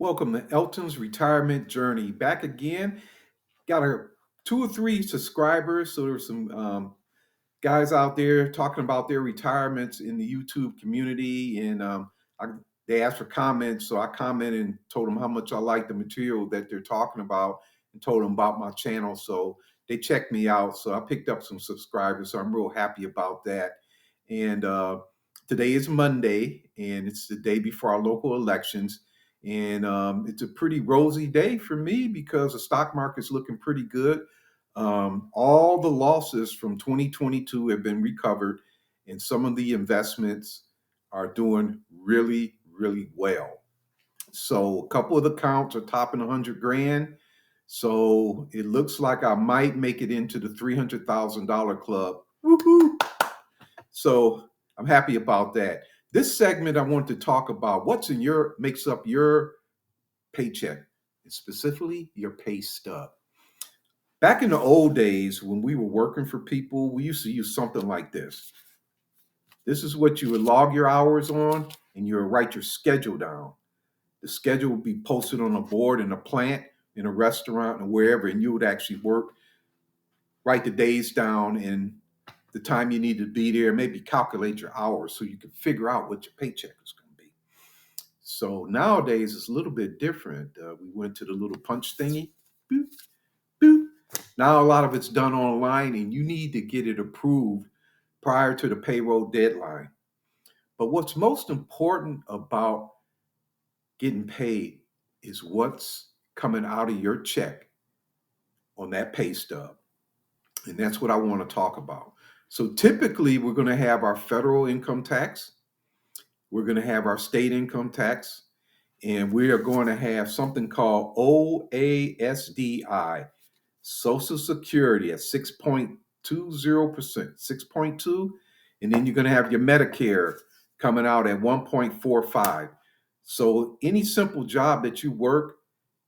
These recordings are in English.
Welcome to Elton's retirement journey. Back again. Got a two or three subscribers. So there's some guys out there talking about their retirements in the YouTube community, and they asked for comments. So I commented and told them how much I like the material that they're talking about, and told them about my channel. So they checked me out. So I picked up some subscribers. So I'm real happy about that. And today is Monday, and it's the day before our local elections. And it's a pretty rosy day for me because the stock market's looking pretty good. All the losses from 2022 have been recovered, and some of the investments are doing really, really well. So a couple of the accounts are topping 100 grand. So it looks like I might make it into the $300,000 club. Woohoo! So I'm happy about that. This segment, I want to talk about what's in your makes up your paycheck, and specifically your pay stub. Back in the old days when we were working for people, we used to use something like this. This is what you would log your hours on, and you would write your schedule down. The schedule would be posted on a board in a plant, in a restaurant, or wherever, and you would actually work, write the days down and the time you need to be there, maybe calculate your hours so you can figure out what your paycheck is going to be. So nowadays it's a little bit different. We went to the little punch thingy. Boop, boop. Now a lot of it's done online, and you need to get it approved prior to the payroll deadline. But what's most important about getting paid is what's coming out of your check on that pay stub. And that's what I want to talk about. So typically, we're going to have our federal income tax, we're going to have our state income tax, and we are going to have something called OASDI, Social Security at 6.20%, 6.2, and then you're going to have your Medicare coming out at 1.45. So any simple job that you work,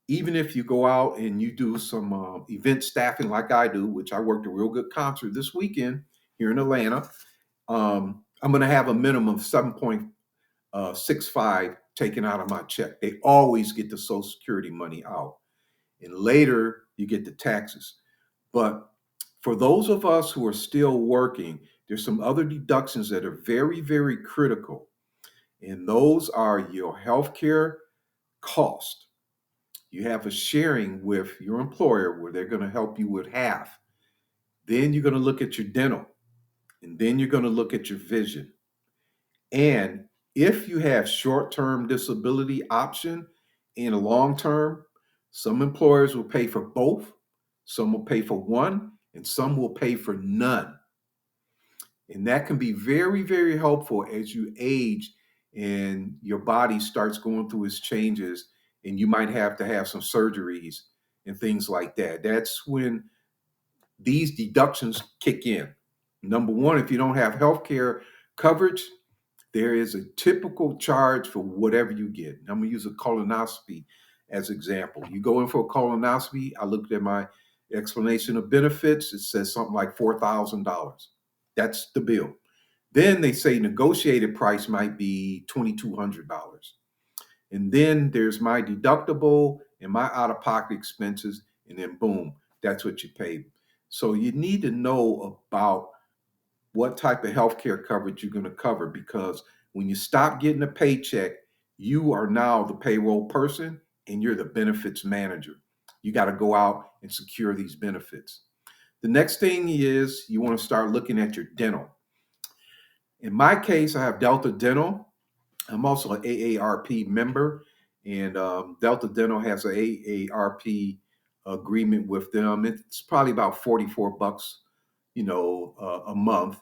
even if you go out and you do some event staffing like I do, which I worked a real good concert this weekend here in Atlanta, I'm going to have a minimum of 7.65 taken out of my check. They always get the Social Security money out, and later you get the taxes. But for those of us who are still working, there's some other deductions that are very, very critical, and those are your healthcare cost. You have a sharing with your employer where they're going to help you with half. Then you're going to look at your dental, and then you're going to look at your vision. And if you have short-term disability option and a long-term, some employers will pay for both, some will pay for one, and some will pay for none. And that can be very, very helpful as you age and your body starts going through its changes, and you might have to have some surgeries and things like that. That's when these deductions kick in. Number one, if you don't have health care coverage, there is a typical charge for whatever you get. I'm going to use a colonoscopy as example. You go in for a colonoscopy, I looked at my explanation of benefits, it says something like $4,000. That's the bill. Then they say negotiated price might be $2,200. And then there's my deductible and my out-of-pocket expenses, and then boom, that's what you pay. So you need to know about what type of healthcare coverage you're going to cover, because when you stop getting a paycheck, you are now the payroll person and you're the benefits manager. You got to go out and secure these benefits. The next thing is you want to start looking at your dental. In my case, I have Delta Dental. I'm also an AARP member, and Delta Dental has an AARP agreement with them. It's probably about 44 bucks, a month.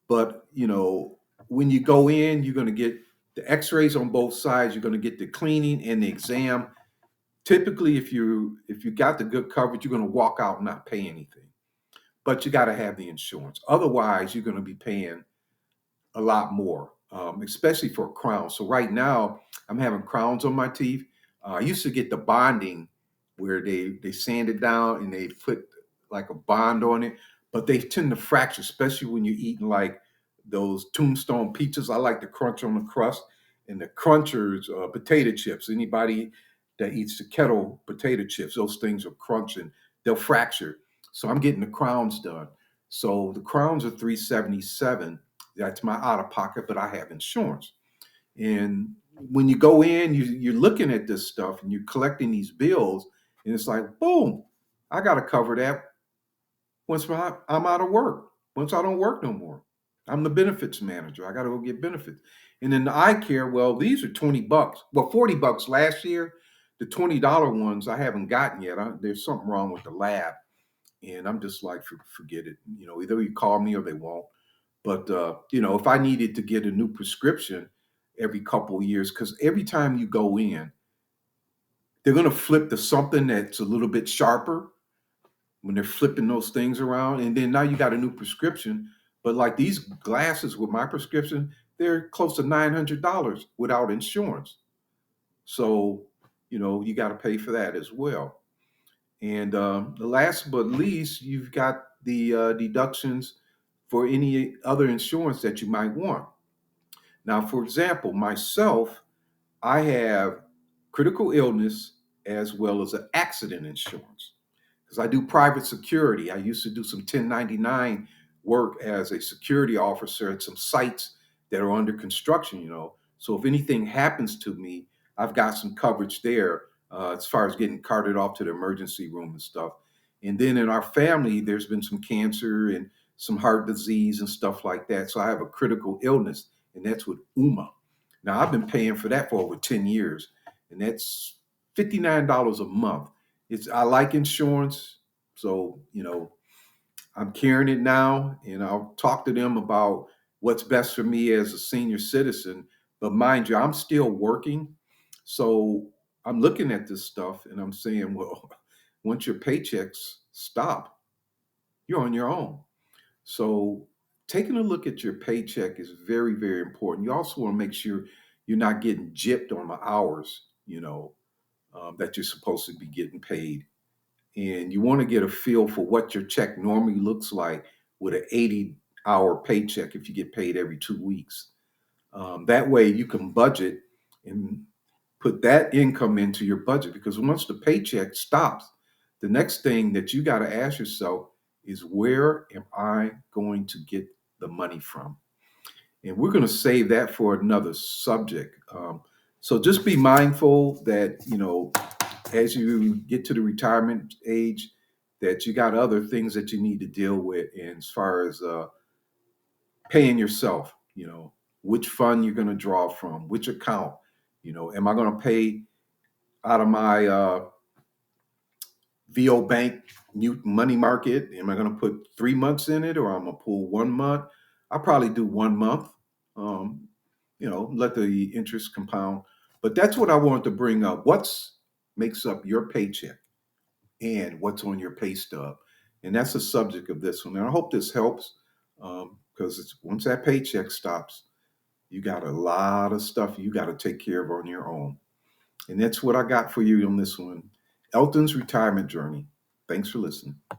But, when you go in, you're going to get the x-rays on both sides. You're going to get the cleaning and the exam. Typically, if you got the good coverage, you're going to walk out and not pay anything. But you got to have the insurance. Otherwise, you're going to be paying a lot more, especially for a crown. So right now, I'm having crowns on my teeth. I used to get the bonding where they sand it down and they put like a bond on it, but they tend to fracture, especially when you're eating like those Tombstone pizzas. I like the crunch on the crust, and the crunchers, potato chips. Anybody that eats the kettle potato chips. Those things are crunching, they'll fracture. So I'm getting the crowns done. So the crowns are 377. That's my out of pocket, but I have insurance. And when you go in, you're looking at this stuff and you're collecting these bills, and it's like, boom, I got to cover that once I'm out of work. Once I don't work no more, I'm the benefits manager. I got to go get benefits. And then the eye care, well, these are $20. Well, $40 last year. The $20 ones I haven't gotten yet. There's something wrong with the lab, and I'm just like, forget it. Either you call me or they won't. But if I needed to get a new prescription every couple of years, because every time you go in, they're going to flip to something that's a little bit sharper when they're flipping those things around, and then now you got a new prescription. But like these glasses with my prescription, they're close to $900 without insurance. So you got to pay for that as well. And the last but least, you've got the deductions for any other insurance that you might want. Now, for example, myself, I have critical illness as well as an accident insurance because I do private security. I used to do some 1099 work as a security officer at some sites that are under construction. So if anything happens to me, I've got some coverage there as far as getting carted off to the emergency room and stuff. And then in our family, there's been some cancer and some heart disease and stuff like that. So I have a critical illness, and that's with UMA. Now, I've been paying for that for over 10 years, and that's $59 a month. I like insurance, so I'm carrying it now, and I'll talk to them about what's best for me as a senior citizen. But mind you, I'm still working, so I'm looking at this stuff and I'm saying, well, once your paychecks stop, you're on your own. So taking a look at your paycheck is very, very important. You also want to make sure you're not getting gypped on the hours, that you're supposed to be getting paid. And you want to get a feel for what your check normally looks like with an 80-hour paycheck if you get paid every 2 weeks. That way you can budget and put that income into your budget, because once the paycheck stops, the next thing that you got to ask yourself is, where am I going to get the money from? And we're going to save that for another subject. So just be mindful that, as you get to the retirement age, that you got other things that you need to deal with. And as far as paying yourself, which fund you're going to draw from, which account, am I going to pay out of my VO Bank money market? Am I going to put 3 months in it, or I'm going to pull 1 month? I'll probably do 1 month, let the interest compound. But that's what I wanted to bring up. What's makes up your paycheck and what's on your pay stub? And that's the subject of this one. And I hope this helps, because once that paycheck stops, you got a lot of stuff you got to take care of on your own. And that's what I got for you on this one. Elton's retirement journey. Thanks for listening.